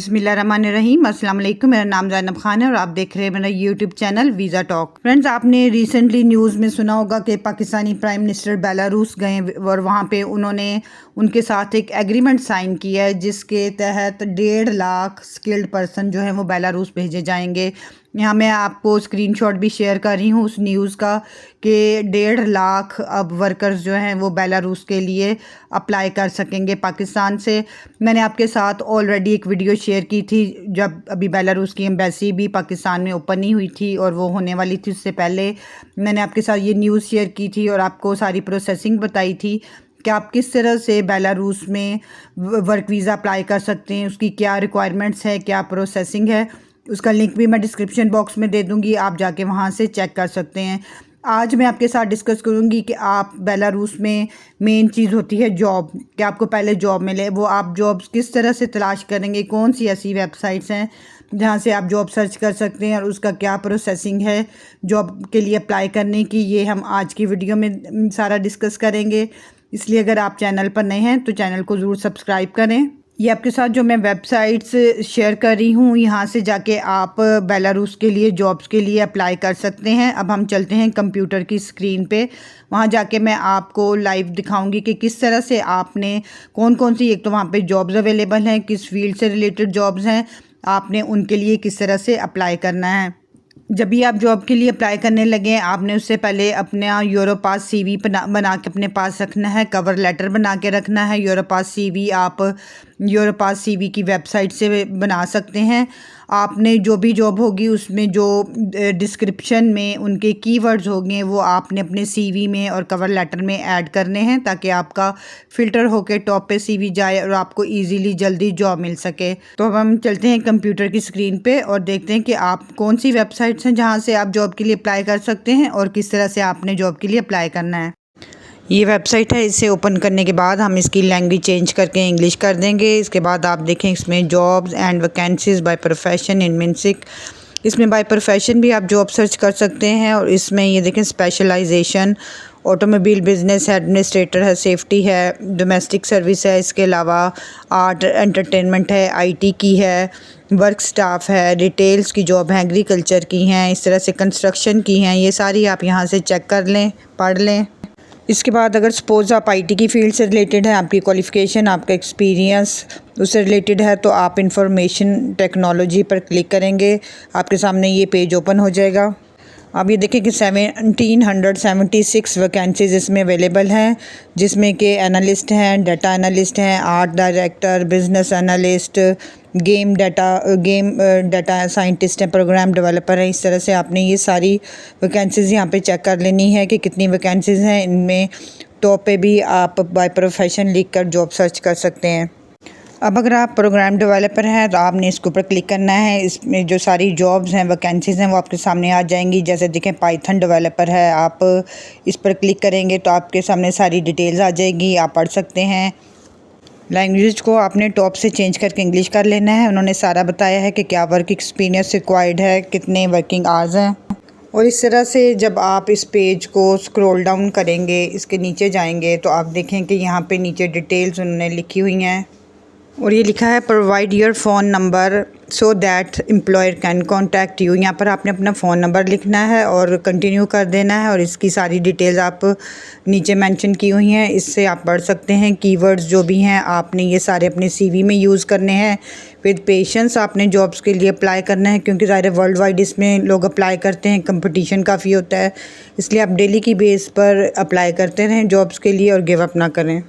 बिस्मिल्लाहिर्रहमानिर्रहीम। अस्सलाम वालेकुम। मेरा नाम ज़ैनब खान है और आप देख रहे हैं मेरा YouTube channel visa talk. Friends, आपने रिसेंटली न्यूज़ में सुना होगा कि पाकिस्तानी प्राइम मिनिस्टर बेलारूस गए और वहाँ पे उन्होंने उनके साथ एक एग्रीमेंट साइन किया है जिसके तहत 1.5 लाख स्किल्ड पर्सन जो है वो बेलारूस भेजे जाएंगे। यहाँ मैं आपको स्क्रीनशॉट भी शेयर कर रही हूँ उस न्यूज़ का कि 1.5 लाख अब वर्कर्स जो हैं वो बेलारूस के लिए अप्लाई कर सकेंगे पाकिस्तान से। मैंने आपके साथ ऑलरेडी एक वीडियो शेयर की थी जब अभी बेलारूस की एम्बेसी भी पाकिस्तान में ओपन नहीं हुई थी और वो होने वाली थी। उससे पहले मैंने आपके साथ ये न्यूज़ शेयर की थी और आपको सारी प्रोसेसिंग बताई थी कि आप किस तरह से बेलारूस में वर्क वीज़ा अप्लाई कर सकते हैं, उसकी क्या रिक्वायरमेंट्स है, क्या प्रोसेसिंग है। उसका लिंक भी मैं डिस्क्रिप्शन बॉक्स में दे दूँगी, आप जाके वहाँ से चेक कर सकते हैं। आज मैं आपके साथ डिस्कस करूँगी कि आप बेलारूस में मेन चीज़ होती है जॉब, कि आपको पहले जॉब मिले। वो आप जॉब्स किस तरह से तलाश करेंगे, कौन सी ऐसी वेबसाइट्स हैं जहाँ से आप जॉब सर्च कर सकते हैं और उसका क्या प्रोसेसिंग है जॉब के लिए अप्लाई करने की, ये हम आज की वीडियो में सारा डिस्कस करेंगे। इसलिए अगर आप चैनल पर नए हैं तो चैनल को ज़रूर सब्सक्राइब करें। ये आपके साथ जो मैं वेबसाइट्स शेयर कर रही हूँ, यहाँ से जाके आप बेलारूस के लिए जॉब्स के लिए अप्लाई कर सकते हैं। अब हम चलते हैं कंप्यूटर की स्क्रीन पे, वहाँ जाके मैं आपको लाइव दिखाऊंगी कि किस तरह से आपने कौन कौन सी, एक तो वहाँ पे जॉब्स अवेलेबल हैं, किस फील्ड से रिलेटेड जॉब्स हैं, आपने उनके लिए किस तरह से अप्लाई करना है। जब भी आप जॉब के लिए अप्लाई करने लगे आपने उससे पहले अपना यूरोपास सीवी बना के अपने पास रखना है, कवर लेटर बना के रखना है। यूरोपास सीवी आप यूरोपास सीवी की वेबसाइट से बना सकते हैं। आपने जो भी जॉब होगी उसमें जो डिस्क्रिप्शन में उनके कीवर्ड्स होंगे वो आपने अपने सीवी में और कवर लेटर में ऐड करने हैं ताकि आपका फ़िल्टर होकर टॉप पे सीवी जाए और आपको इजीली जल्दी जॉब मिल सके। तो अब हम चलते हैं कंप्यूटर की स्क्रीन पे और देखते हैं कि आप कौन सी वेबसाइट्स हैं जहाँ से आप जॉब के लिए अप्लाई कर सकते हैं और किस तरह से आपने जॉब के लिए अप्लाई करना है। ये वेबसाइट है, इसे ओपन करने के बाद हम इसकी लैंग्वेज चेंज करके इंग्लिश कर देंगे। इसके बाद आप देखें इसमें jobs and vacancies by profession in Minsk, इसमें बाय प्रोफेशन भी आप जॉब सर्च कर सकते हैं। और इसमें ये देखें स्पेशलाइजेशन ऑटोमोबाइल बिजनेस है, एडमिनिस्ट्रेटर है, सेफ्टी है, डोमेस्टिक सर्विस है, इसके अलावा आर्ट एंटरटेनमेंट है, आईटी की है, वर्क स्टाफ है, डिटेल्स की जॉब है, एग्रीकल्चर की हैं, इस तरह से कंस्ट्रक्शन की हैं। ये सारी आप यहाँ से चेक कर लें, पढ़ लें। इसके बाद अगर सपोज़ आप आईटी की फील्ड से रिलेटेड है, आपकी क्वालिफ़िकेशन, आपका एक्सपीरियंस उससे रिलेटेड है, तो आप इंफॉर्मेशन टेक्नोलॉजी पर क्लिक करेंगे, आपके सामने ये पेज ओपन हो जाएगा। अब ये देखें कि 1776 वैकेंसीज़ इसमें अवेलेबल हैं, जिसमें कि एनालिस्ट हैं, डाटा एनालिस्ट हैं, art director, business analyst, game data scientist हैं, प्रोग्राम डेवलपर हैं। इस तरह से आपने ये सारी वैकेंसीज़ यहाँ पे चेक कर लेनी है कि कितनी वैकेंसीज़ हैं। इनमें टॉप पे भी आप बाय प्रोफेशन लिख कर जॉब सर्च कर सकते हैं। अब अगर आप प्रोग्राम डेवलपर हैं तो आपने इसके ऊपर क्लिक करना है। इसमें जो सारी जॉब्स हैं, वैकेंसीज़ हैं, वो आपके सामने आ जाएंगी। जैसे देखें पाइथन डेवलपर है, आप इस पर क्लिक करेंगे तो आपके सामने सारी डिटेल्स आ जाएगी, आप पढ़ सकते हैं। लैंग्वेज को आपने टॉप से चेंज करके इंग्लिश कर लेना है। उन्होंने सारा बताया है कि क्या वर्क एक्सपीरियंस रिक्वायर्ड है, कितने वर्किंग आवर्स हैं। और इस तरह से जब आप इस पेज को स्क्रॉल डाउन करेंगे, इसके नीचे जाएंगे तो आप देखें कि यहाँ पे नीचे डिटेल्स उन्होंने लिखी हुई हैं और ये लिखा है provide your phone number so that employer can contact you. यहाँ पर आपने अपना फ़ोन नंबर लिखना है और कंटिन्यू कर देना है और इसकी सारी डिटेल्स आप नीचे मेंशन की हुई हैं, इससे आप पढ़ सकते हैं। कीवर्ड्स जो भी हैं आपने ये सारे अपने सीवी में यूज़ करने हैं। विद पेशेंस आपने जॉब्स के लिए अप्लाई करना है क्योंकि ज़ाहिर वर्ल्ड वाइड इसमें लोग अप्लाई करते हैं, कंपटीशन काफ़ी होता है, इसलिए आप डेली की बेस पर अप्लाई करते रहें जॉब्स के लिए और गिव अप ना करें।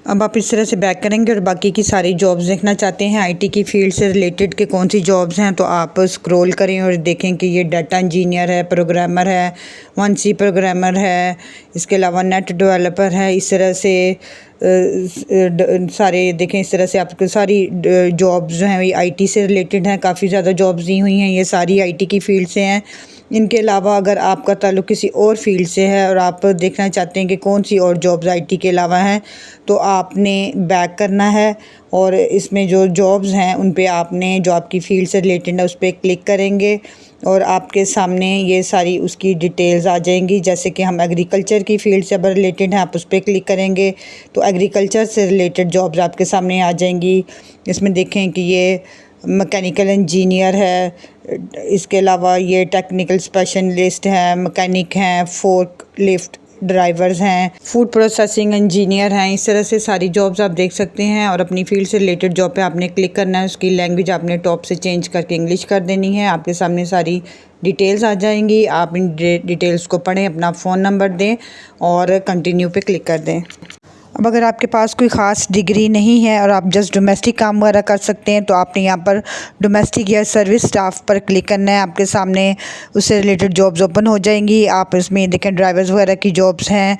अब आप इस तरह से बैक करेंगे और बाकी की सारी जॉब्स देखना चाहते हैं आईटी की फील्ड से रिलेटेड के कौन सी जॉब्स हैं तो आप स्क्रॉल करें और देखें कि ये डाटा इंजीनियर है, प्रोग्रामर है, 1C प्रोग्रामर है, इसके अलावा नेट डेवलपर है। इस तरह से सारे देखें, इस तरह से आपको सारी जॉब्स जो हैं ये आईटी से रिलेटेड हैं। काफ़ी ज़्यादा जॉब्स दी हुई हैं, ये सारी आईटी की फील्ड से हैं। इनके अलावा अगर आपका ताल्लुक़ किसी और फील्ड से है और आप देखना चाहते हैं कि कौन सी और जॉब्स आईटी के अलावा हैं तो आपने बैक करना है और इसमें जो जॉब्स हैं उन पे आपने जो आपकी फ़ील्ड से रिलेटेड है उस पर क्लिक करेंगे और आपके सामने ये सारी उसकी डिटेल्स आ जाएंगी। जैसे कि हम एग्रीकल्चर की फील्ड से अगर रिलेटेड हैं, आप उस पर क्लिक करेंगे तो एग्रीकल्चर से रिलेटेड जॉब्स आपके सामने आ जाएंगी। इसमें देखें कि ये मैकेनिकल इंजीनियर है, इसके अलावा ये टेक्निकल स्पेशलिस्ट हैं, मैकेनिक हैं, फोर्क लिफ्ट ड्राइवर्स हैं, फूड प्रोसेसिंग इंजीनियर हैं। इस तरह से सारी जॉब्स आप देख सकते हैं। और अपनी फील्ड से रिलेटेड जॉब पे आपने क्लिक करना है, उसकी लैंग्वेज आपने टॉप से चेंज करके इंग्लिश कर देनी है। आपके सामने सारी डिटेल्स आ जाएंगी, आप इन डिटेल्स को पढ़ें, अपना फ़ोन नंबर दें और कंटिन्यू पे क्लिक कर दें। अब अगर आपके पास कोई ख़ास डिग्री नहीं है और आप जस्ट डोमेस्टिक काम वगैरह कर सकते हैं तो आपने यहाँ पर डोमेस्टिक या सर्विस स्टाफ पर क्लिक करना है। आपके सामने उससे रिलेटेड जॉब्स ओपन हो जाएंगी। आप इसमें देखें ड्राइवर्स वगैरह की जॉब्स हैं,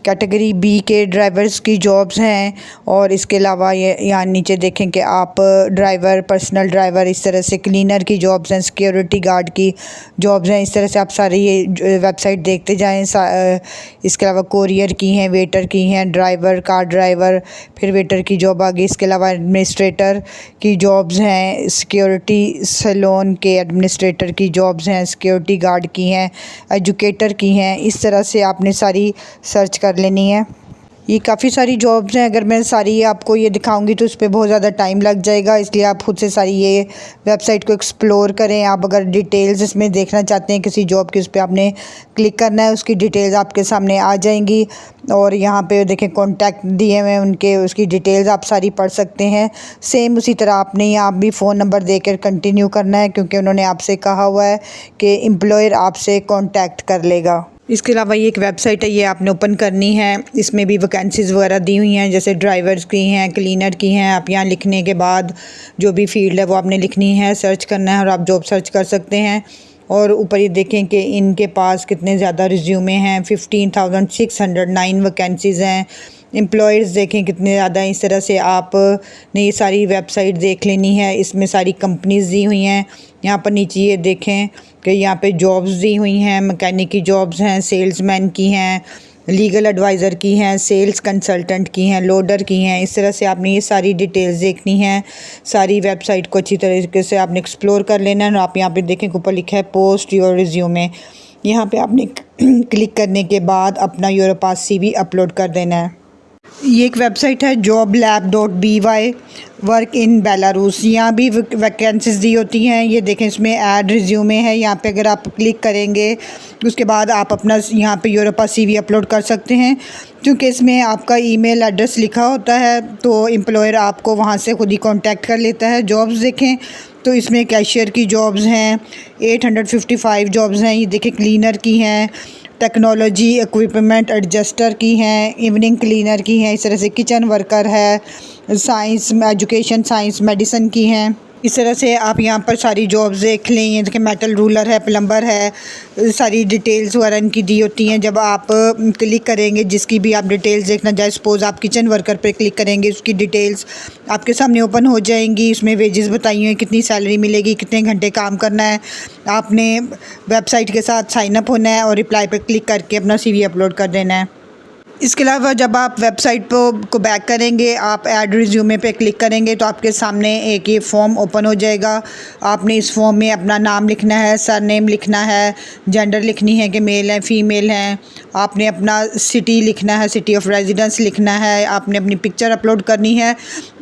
कैटेगरी बी के ड्राइवर्स की जॉब्स हैं। और इसके अलावा ये यहाँ नीचे देखें कि आप ड्राइवर, पर्सनल ड्राइवर, इस तरह से क्लीनर की जॉब्स हैं, सिक्योरिटी गार्ड की जॉब्स हैं। इस तरह से आप सारी ये वेबसाइट देखते जाएं। इसके अलावा कोरियर की हैं, वेटर की हैं, ड्राइवर, कार ड्राइवर, फिर वेटर की जॉब आ गई। इसके अलावा एडमिनिस्ट्रेटर की जॉब्स हैं, सिक्योरिटी सैलून के एडमिनिस्ट्रेटर की जॉब्स हैं, सिक्योरिटी गार्ड की हैं, एजुकेटर की हैं। इस तरह से आपने सारी सर्च कर लेनी है। ये काफ़ी सारी जॉब्स हैं। अगर मैं सारी आपको ये दिखाऊंगी तो उस पर बहुत ज़्यादा टाइम लग जाएगा, इसलिए आप खुद से सारी ये वेबसाइट को एक्सप्लोर करें। आप अगर डिटेल्स इसमें देखना चाहते हैं किसी जॉब की, उस पर आपने क्लिक करना है, उसकी डिटेल्स आपके सामने आ जाएंगी। और यहाँ पे देखें कॉन्टैक्ट दिए हुए हैं उनके, उसकी डिटेल्स आप सारी पढ़ सकते हैं। सेम उसी तरह आपने यहाँ भी फ़ोन नंबर देकर कंटिन्यू करना है, क्योंकि उन्होंने आपसे कहा हुआ है कि एम्प्लॉयर आपसे कॉन्टैक्ट कर लेगा। इसके अलावा ये एक वेबसाइट है, ये आपने ओपन करनी है। इसमें भी वैकेंसीज़ वगैरह दी हुई हैं, जैसे ड्राइवर्स की हैं, क्लीनर की हैं। आप यहाँ लिखने के बाद जो भी फील्ड है वो आपने लिखनी है, सर्च करना है और आप जॉब सर्च कर सकते हैं। और ऊपर ये देखें कि इनके पास कितने ज़्यादा रिज्यूमे हैं, 15,609 वैकेंसीज़ हैं। एम्प्लॉयर्स देखें कितने ज़्यादा हैं। इस तरह से आपने ये सारी वेबसाइट देख लेनी है। इसमें सारी कंपनीज़ दी हुई हैं। यहाँ पर नीचे ये देखें कि यहाँ पे जॉब्स दी हुई हैं, मैकेनिक की जॉब्स हैं, सेल्समैन की हैं, लीगल एडवाइज़र की हैं, सेल्स कंसल्टेंट की हैं, लोडर की हैं। इस तरह से आपने ये सारी डिटेल्स देखनी है। सारी वेबसाइट को अच्छी तरीके से आपने एक्सप्लोर कर लेना है। और आप यहाँ पे देखें ऊपर लिखा है पोस्ट योर रिज्यूमे। यहाँ पे आपने क्लिक करने के बाद अपना योर पास CV अपलोड कर देना है। ये एक वेबसाइट है joblab.by, वर्क इन बेलारूस। यहाँ भी वैकेंसीज दी होती हैं। ये देखें इसमें ऐड रिज्यूमे है। यहाँ पे अगर आप क्लिक करेंगे उसके बाद आप अपना यहाँ पे यूरोपा CV अपलोड कर सकते हैं। क्योंकि इसमें आपका ईमेल एड्रेस लिखा होता है तो एम्प्लॉयर आपको वहाँ से खुद ही कांटेक्ट कर लेता है। जॉब्स देखें तो इसमें कैशियर की जॉब्स हैं, 855 जॉब्स हैं। ये देखें क्लीनर की हैं, टेक्नोलॉजी इक्विपमेंट एडजस्टर की हैं, इवनिंग क्लीनर की हैं। इस तरह से किचन वर्कर है, साइंस एजुकेशन साइंस मेडिसिन की हैं। इस तरह से आप यहाँ पर सारी जॉब्स देख लें। ये देखिए मेटल रूलर है, प्लम्बर है, सारी डिटेल्स वगैरह इनकी दी होती हैं। जब आप क्लिक करेंगे जिसकी भी आप डिटेल्स देखना चाहे, सपोज़ आप किचन वर्कर पे क्लिक करेंगे, उसकी डिटेल्स आपके सामने ओपन हो जाएंगी। उसमें वेजेस बताई हुई हैं, कितनी सैलरी मिलेगी, कितने घंटे काम करना है। आपने वेबसाइट के साथ साइन अप होना है और रिप्लाई पर क्लिक करके अपना CV अपलोड कर देना है। इसके अलावा जब आप वेबसाइट को बैक करेंगे, आप ऐड रिज्यूमे पे क्लिक करेंगे तो आपके सामने एक ये फॉर्म ओपन हो जाएगा। आपने इस फॉर्म में अपना नाम लिखना है, सरनेम लिखना है, जेंडर लिखनी है कि मेल है फीमेल हैं। आपने अपना सिटी लिखना है, सिटी ऑफ रेजिडेंस लिखना है। आपने अपनी पिक्चर अपलोड करनी है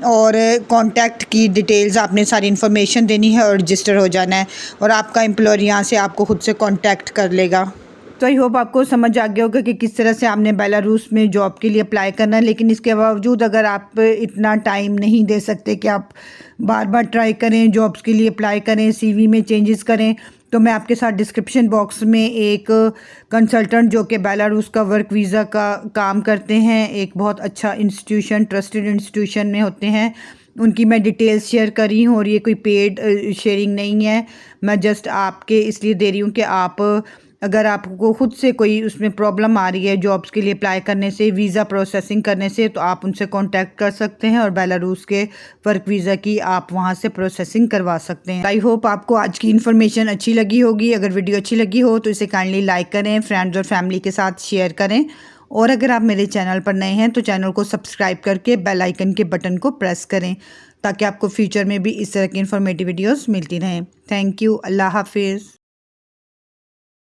और कॉन्टैक्ट की डिटेल्स आपने सारी इन्फॉर्मेशन देनी है और रजिस्टर हो जाना है। और आपका एम्प्लॉयर यहाँ से आपको खुद से कॉन्टैक्ट कर लेगा। तो आई होप आपको समझ आ गया होगा कि किस तरह से आपने बेलारूस में जॉब के लिए अप्लाई करना है। लेकिन इसके बावजूद अगर आप इतना टाइम नहीं दे सकते कि आप बार बार ट्राई करें, जॉब्स के लिए अप्लाई करें, CV में चेंजेस करें, तो मैं आपके साथ डिस्क्रिप्शन बॉक्स में एक कंसल्टेंट जो कि बेलारूस का वर्क वीज़ा का काम करते हैं, एक बहुत अच्छा इंस्टीट्यूशन, ट्रस्टेड इंस्टीट्यूशन में होते हैं, उनकी मैं डिटेल्स शेयर करी हूँ। और ये कोई पेड शेयरिंग नहीं है, मैं जस्ट आपके इसलिए दे रही हूँ कि आप अगर आपको खुद से कोई उसमें प्रॉब्लम आ रही है जॉब्स के लिए अप्लाई करने से, वीज़ा प्रोसेसिंग करने से, तो आप उनसे कांटेक्ट कर सकते हैं और बेलारूस के वर्क वीज़ा की आप वहां से प्रोसेसिंग करवा सकते हैं। आई होप आपको आज की इन्फॉर्मेशन अच्छी लगी होगी। अगर वीडियो अच्छी लगी हो तो इसे काइंडली लाइक करें, फ्रेंड्स और फैमिली के साथ शेयर करें। और अगर आप मेरे चैनल पर नए हैं तो चैनल को सब्सक्राइब करके बेल आइकन के बटन को प्रेस करें ताकि आपको फ्यूचर में भी इस तरह की इन्फॉर्मेटिव वीडियोज़ मिलती रहें। Thank you. अल्लाह हाफिज़।